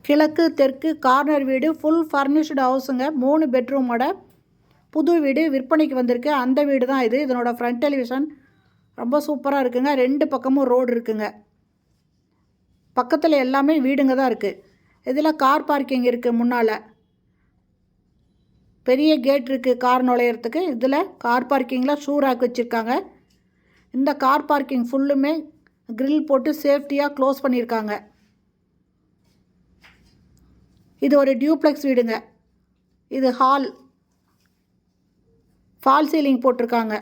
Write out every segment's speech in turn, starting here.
கிழக்கு தெற்கு கார்னர் வீடு, ஃபுல் ஃபர்னிஷ்டு ஹவுஸுங்க. 3 பெட்ரூமோட புது வீடு விற்பனைக்கு வந்திருக்கு. அந்த வீடு தான் இது. இதனோட ஃப்ரண்ட் டெலிவிஷன் ரொம்ப சூப்பராக இருக்குங்க. 2 பக்கமும் ரோடு இருக்குங்க. பக்கத்தில் எல்லாமே வீடுங்க தான் இருக்குது. இதில் கார் பார்க்கிங் இருக்குது. முன்னால் பெரிய கேட் இருக்குது கார் நுழையிறதுக்கு. இதில் கார் பார்க்கிங்கில் ஷூ ரேக் வச்சுருக்காங்க. இந்த கார் பார்க்கிங் ஃபுல்லுமே கிரில் போட்டு சேஃப்டியாக க்ளோஸ் பண்ணியிருக்காங்க. இது ஒரு டியூப்ளெக்ஸ் வீடுங்க. இது ஹால், ஃபால் சீலிங் போட்டிருக்காங்க.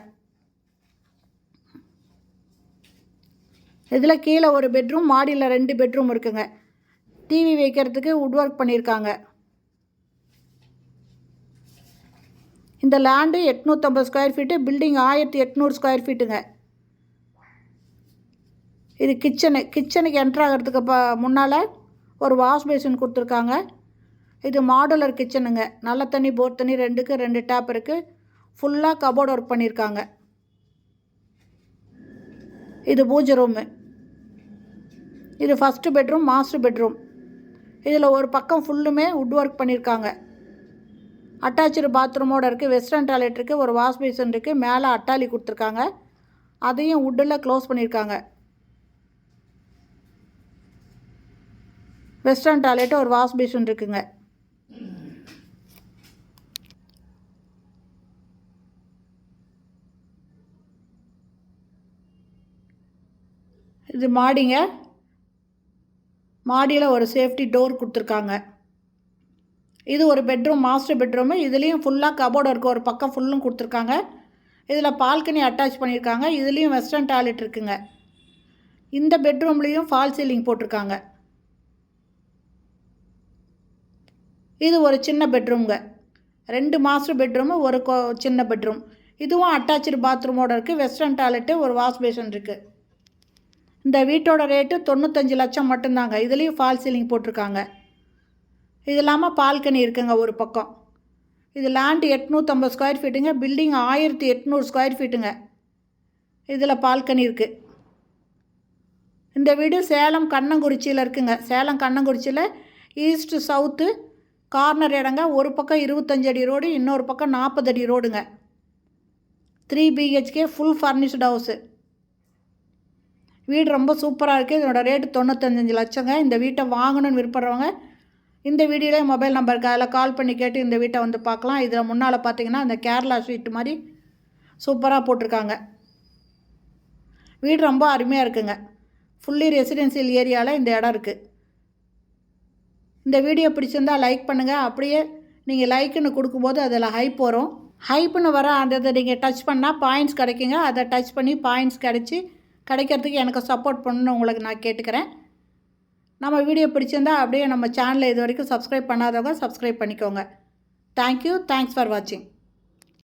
இதில் கீழே ஒரு பெட்ரூம், மாடியில் 2 பெட்ரூம் இருக்குங்க. டிவி வைக்கிறதுக்கு வுட் ஒர்க் பண்ணியிருக்காங்க. இந்த land 850 square feet, building 1800 square ஃபீட்டுங்க. இது கிச்சனுக்கு என்ட்ரு ஆகிறதுக்கு முன்னால் ஒரு வாஷ் பேசின் கொடுத்துருக்காங்க. இது மாடுலர் கிச்சனுங்க. நல்ல தண்ணி போர் தண்ணி 2க்கு 2 டேப் இருக்குது. ஃபுல்லாக கபோர்ட் ஒர்க் பண்ணியிருக்காங்க. இது பூஜை ரூமு. இது ஃபஸ்ட்டு பெட்ரூம், மாஸ்டர் பெட்ரூம். இதில் ஒரு பக்கம் ஃபுல்லுமே வுட் ஒர்க் பண்ணியிருக்காங்க. அட்டாச்சு பாத்ரூமோடு இருக்குது. வெஸ்டர்ன் டாய்லெட் இருக்குது. ஒரு வாஷ் பேசின் இருக்குது. மேலே அட்டாலி கொடுத்துருக்காங்க. அதையும் வுட்டில் க்ளோஸ் பண்ணியிருக்காங்க. வெஸ்டர்ன் டாய்லெட்டு, ஒரு வாஷ் பேசின் இருக்குங்க. இது மாடிங்க. மாடியில் ஒரு சேஃப்டி டோர் கொடுத்துருக்காங்க. இது ஒரு பெட்ரூம், மாஸ்டர் பெட்ரூமு. இதுலேயும் ஃபுல்லாக கபோர்டு இருக்குது. ஒரு பக்கம் ஃபுல்லும் கொடுத்துருக்காங்க. இதில் பால்கனி அட்டாச் பண்ணியிருக்காங்க. இதுலேயும் வெஸ்டர்ன் டாய்லெட் இருக்குங்க. இந்த பெட்ரூம்லேயும் ஃபால் சீலிங் போட்டிருக்காங்க. இது ஒரு சின்ன பெட்ரூம்ங்க. 2 மாஸ்டர் பெட்ரூமு, ஒரு சின்ன பெட்ரூம். இதுவும் அட்டாச்சு பாத்ரூமோடு இருக்குது. வெஸ்டர்ன் டாய்லெட்டு, ஒரு வாஷ் பேஷன் இருக்குது. இந்த வீட்டோட ரேட்டு 95 லட்சம் மட்டும்தாங்க. இதுலேயும் ஃபால் சீலிங் போட்டிருக்காங்க. இது இல்லாமல் பால்கனி இருக்குங்க ஒரு பக்கம். இது லேண்டு 850 ஸ்கொயர் ஃபீட்டுங்க. பில்டிங் 1800 ஸ்கொயர் ஃபீட்டுங்க. இதில் பால்கனி இருக்குது. இந்த வீடு சேலம் கண்ணங்குறிச்சியில் இருக்குங்க. சேலம் கண்ணங்குறிச்சியில் ஈஸ்ட்டு சவுத்து கார்னர் இடங்க. ஒரு பக்கம் 25 அடி ரோடு, இன்னொரு பக்கம் 40 அடி ரோடுங்க. 3 BHK ஃபுல் ஃபர்னிஷ்டு ஹவுஸு. வீடு ரொம்ப சூப்பராக இருக்குது. இதனோட ரேட்டு 95 லட்சங்க. இந்த வீட்டை வாங்கணும்னு விருப்பப்படுறவங்க இந்த வீடியோலே மொபைல் நம்பருக்கு அதில் கால் பண்ணி கேட்டு இந்த வீட்டை வந்து பார்க்கலாம். இதில் முன்னால் பார்த்தீங்கன்னா இந்த கேரளா ஸ்வீட் மாதிரி சூப்பராக போட்டிருக்காங்க. வீடு ரொம்ப அருமையாக இருக்குங்க. ஃபுல்லி ரெசிடென்சியல் ஏரியாவில் இந்த இடம் இருக்குது. இந்த வீடியோ பிடிச்சிருந்தால் லைக் பண்ணுங்கள். அப்படியே நீங்கள் லைக்குன்னு கொடுக்கும்போது அதில் ஹைப் வரும். ஹைப்புன்னு வர அந்த நீங்கள் டச் பண்ணால் பாயிண்ட்ஸ் கிடைக்குங்க. அதை டச் பண்ணி பாயிண்ட்ஸ் கிடைக்கிறதுக்கு எனக்கு சப்போர்ட் பண்ணணும்னு உங்களுக்கு நான் கேட்டுக்கிறேன். நம்ம வீடியோ பிடிச்சிருந்தால் அப்படியே நம்ம சேனலை இது வரைக்கும் சப்ஸ்கிரைப் பண்ணாதவங்க சப்ஸ்கிரைப் பண்ணிக்கோங்க. தேங்க்யூ. தேங்க்ஸ் ஃபார் வாட்சிங்.